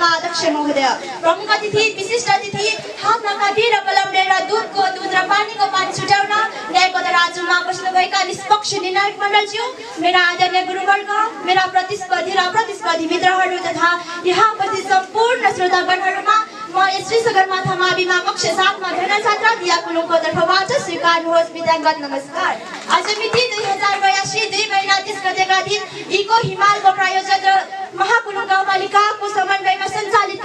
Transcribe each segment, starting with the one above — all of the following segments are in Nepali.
सभाध्यक्ष महोदय, प्रमुख अतिथि, विशिष्ट अतिथि, हातमा काठी र कलम लिएर दूध र पानीको पानी छुट्याउन न्यायको दराजुमा बस्नुभएका निष्पक्ष निर्णायक मण्डलज्यू, मेरा आदरणीय गुरुवर्ग, मेरा प्रतिस्पर्धी र प्रतिस्पर्धी मित्रहरू तथा यहाँ उपस्थित सम्पूर्ण श्रोतागणहरूमा म श्री सगरमाथा माविमा कक्षा 7 मा धना छात्रा दिया कुलुङको तर्फबाट स्वीकार्नुहोस् विद्याङ्गत नमस्कार। आज मिति 2082 2 महिना 30 गतेका दिन इको हिमालको प्रायोजन र महाकुलुङ गाउँपालिकाको समन्वयमा सञ्चालित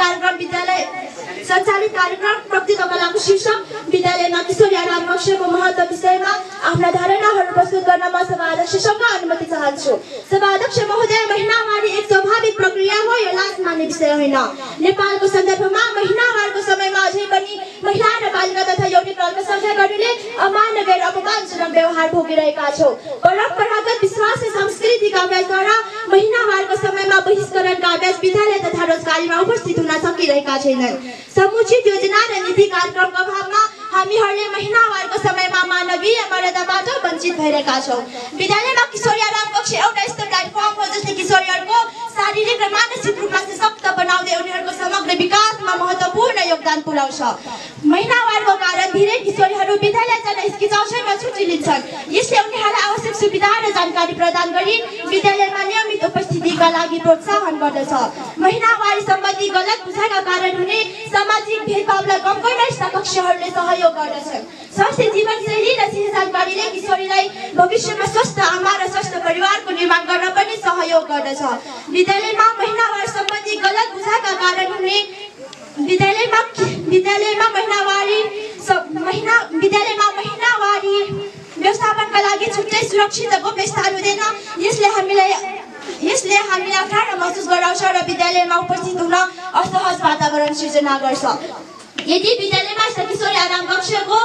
कार्यक्रम प्रकृतिको कलाको शीर्षक विद्यालयमा किशोरी आराम कक्षको महत्त्व विषयमा आफ्ना धारणाहरू प्रस्तुत गर्न म सभाध्यक्षसँग अनुमति चाहन्छु। सभाध्यक्ष महोदय, महिनावारी एक स्वाभाविक प्रक्रिया हो, यो लाज मान्ने विषय होइन। नेपालको सन्दर्भमा महिनावारको समयमा अझै पनि महिला र बालिका तथा यौनिक अल्पसंख्यकहरूले अमानवीय र अपमानजनक व्यवहार भोगिरहेका छौँ। परम्परागत विश्वास र संस्कृतिका अभ्यासद्वारा महिनावारको समयमा बहिष्करणका अभ्यास विद्यालय तथा रोजगारीमा उपस्थित हुन सकिरहेका छैनन्। समुचित योजना र नीति कार्यक्रमको अभावमा हामीहरूले महिनावारको समयमा मानवीय मर्यादाबाट वञ्चित भइरहेका छौँ। विद्यालयमा किशोरी आराम कक्ष एउटा यस्तो प्लेटफर्म हो जसले किशोरीहरूको शारीरिक र मानसिक रूपमा सशक्त बनाउँदै उनीहरूको समग्र विकासमा महत्त्वपूर्ण योगदान पुर्याउँछ। महिनावारको कारण धेरै किशोरीहरू विद्यालय जान हिचकिचाउँछन् र छुट्टी लिन्छन्। यसले उनीहरूलाई आवश्यक सुविधा र जानकारी प्रदान गरी विद्यालयमा नियमित उपस्थितिका लागि प्रोत्साहन गर्दछ। महिनावारी सम्बन्धी गलत बुझाइका कारण हुने सामाजिक भेदभावलाई कम गर्न यस्ता कक्षहरूले सहयोग गर्दछन्। स्वास्थ्य जीवनशैली र शिक्षा जानकारीले किशोरीलाई भविष्यमा स्वस्थ आमा र स्वस्थ परिवारको निर्माण गर्न पनि सहयोग गर्दछ। विद्यालयमा महिनावार सम्बन्धी गलत बुझाइका कारण हुने विद्यालयमा महिनावारी व्यवस्थापनका लागि छुट्टै सुरक्षित गोप्य स्थान हुँदैन। यसले हामीलाई अप्ठ्यारो महसुस गराउँछ र विद्यालयमा उपस्थित हुन असहज वातावरण सिर्जना गर्छ। यदि विद्यालयमा किशोरी आराम कक्षको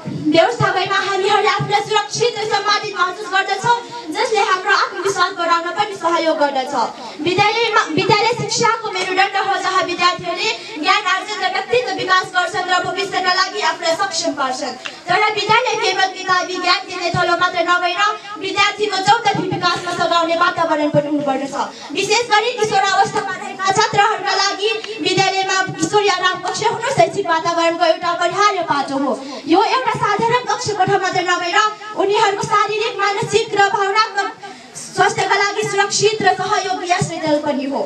व्यवस्थापनमा हामीहरूले आफूलाई सुरक्षित र सम्मानित महसुस गर्दछौँ, जसले हाम्रो आत्मविश्वास बढाउन पनि सहयोग गर्दछ। विद्यालय शिक्षाको मेरुदण्ड हो, जहाँ विद्यार्थीहरूले ज्ञान आर्जन र व्यक्तित्व विकास गर्छन् र भविष्यका लागि आफूलाई सक्षम पार्छन्। तर विद्यालय केवल किताबी ज्ञान दिने थलो मात्र नभएर विद्यार्थीको चौतर्फी विकासमा सघाउने वातावरण पनि हुनुपर्दछ। विशेष गरी किशोरावस्थामा रहेका छात्रहरूका लागि विद्यालयमा किशोरी आराम कक्ष हुनु शैक्षिक वातावरणको एउटा अपरिहार्य पाटो हो। यो एउटा साधारण कक्ष कोठा मात्र नभएर उनीहरूको शारीरिक, मानसिक र भावनात्मक स्वास्थ्यका लागि सुरक्षित र सहयोगी आश्रय पनि हो।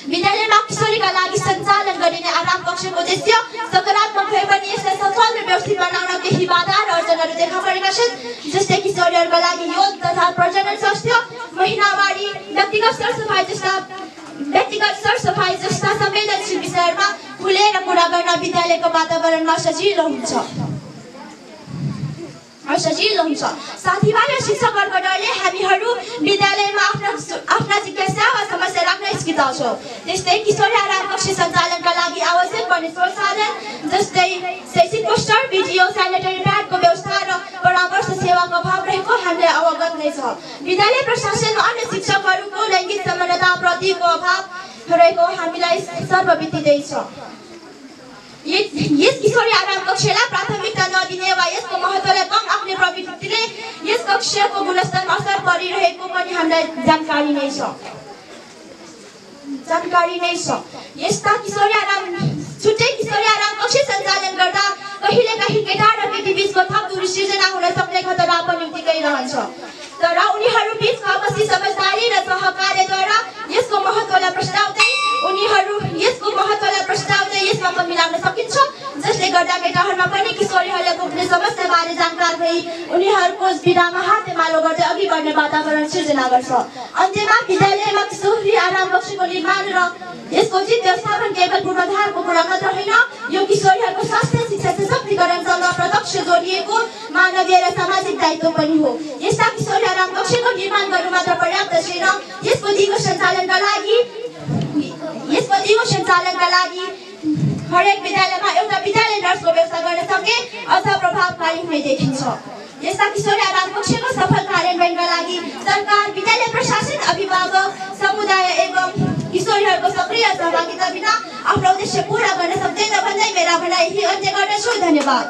विद्यालयमा किशोरीका लागि सञ्चालन गरिने आराम कक्षको उद्देश्य सकारात्मक भए पनि यसलाई सफल र व्यवस्थित बनाउन केही बाधा र अडचनहरू देखा परेका छन्। जस्तै किशोरीहरूका लागि योग तथा प्रजनन स्वास्थ्य, महिनावारी, व्यक्तिगत सरसफाइ जस्ता संवेदनशील विषयहरूमा खुलेर कुरा गर्न विद्यालयको वातावरणमा सजिलो हुन्छ। साथीभाइ र शिक्षकहरूको डरले हामीहरू विद्यालयमा आफ्ना जिज्ञासा वा समस्या राख्न हिचकिचाउँछौँ। त्यस्तै किशोरी आराम कक्ष सञ्चालनका लागि आवश्यक पर्ने स्रोत साधन जस्तै शैक्षिक पोस्टर, भिडियो, स्यानिटरी प्याडको व्यवस्था र परामर्श सेवाको अभाव रहेको हामीलाई अवगत नै छ। विद्यालय प्रशासन र अन्य शिक्षकहरूको लैङ्गिक समानताप्रतिको अभाव रहेको हामीलाई सर्वविदितै छ। यस किशोरी आराम कक्षलाई प्राथमिकता नदिने वा यसको महत्त्वलाई कम आँक्ने प्रवृत्तिले यस कक्षको गुणस्तरमा असर परिरहेको पनि हामीलाई जानकारी नै छ। यस्ता छुट्टै किशोरी आराम कक्ष सञ्चालन गर्दा कहिलेकाहीँ केटा र केटी बीचको थप दूरी सिर्जना हुन सक्ने खतरा पनि उत्तिकै रहन्छ। तर उनीहरू बीचको आपसी समझदारी र सहकार्यद्वारा यसको महत्त्वलाई प्रस्तावदै यसमा पनि मिलाउन सकिन्छ, जसले गर्दा केटाहरूमा पनि किशोरीहरूले भोग्ने समस्याबारे जानकार भई उनीहरूको पीडामा हातेमालो गर्दै अघि बढ्ने वातावरण सिर्जना गर्छ। अन्त्यमा विद्यालयमा किशोरी आराम कक्षको निर्माण र यसको उचित व्यवस्थापन केवल पूर्वाधारको कुरा मात्र होइन, यो किशोरीहरूको स्वास्थ्य शिक्षा सशक्तिकरणसँग प्रत्यक्ष जोडिएको मानवीय र सामाजिक दायित्व पनि हो। यस्ता किशोरी आराम कक्षको निर्माण गर्नु मात्र पर्याप्त छैन, यसको दिगो सञ्चालनका लागि हरेक विद्यालयमा एउटा विद्यालय नर्सको व्यवस्था गर्न सके अझ प्रभावकारी हुने देखिन्छ। यस्ता किशोरी आराम कक्षको सफल कार्यान्वयनका लागि सरकार, विद्यालय प्रशासन, अभिभावक, समुदाय एवं किशोरीहरूको सक्रिय सहभागिता बिना आफ्नो उद्देश्य पूरा गर्न सक्दैन भन्दै मेरा भनाइ अन्त्य गर्दछु। धन्यवाद।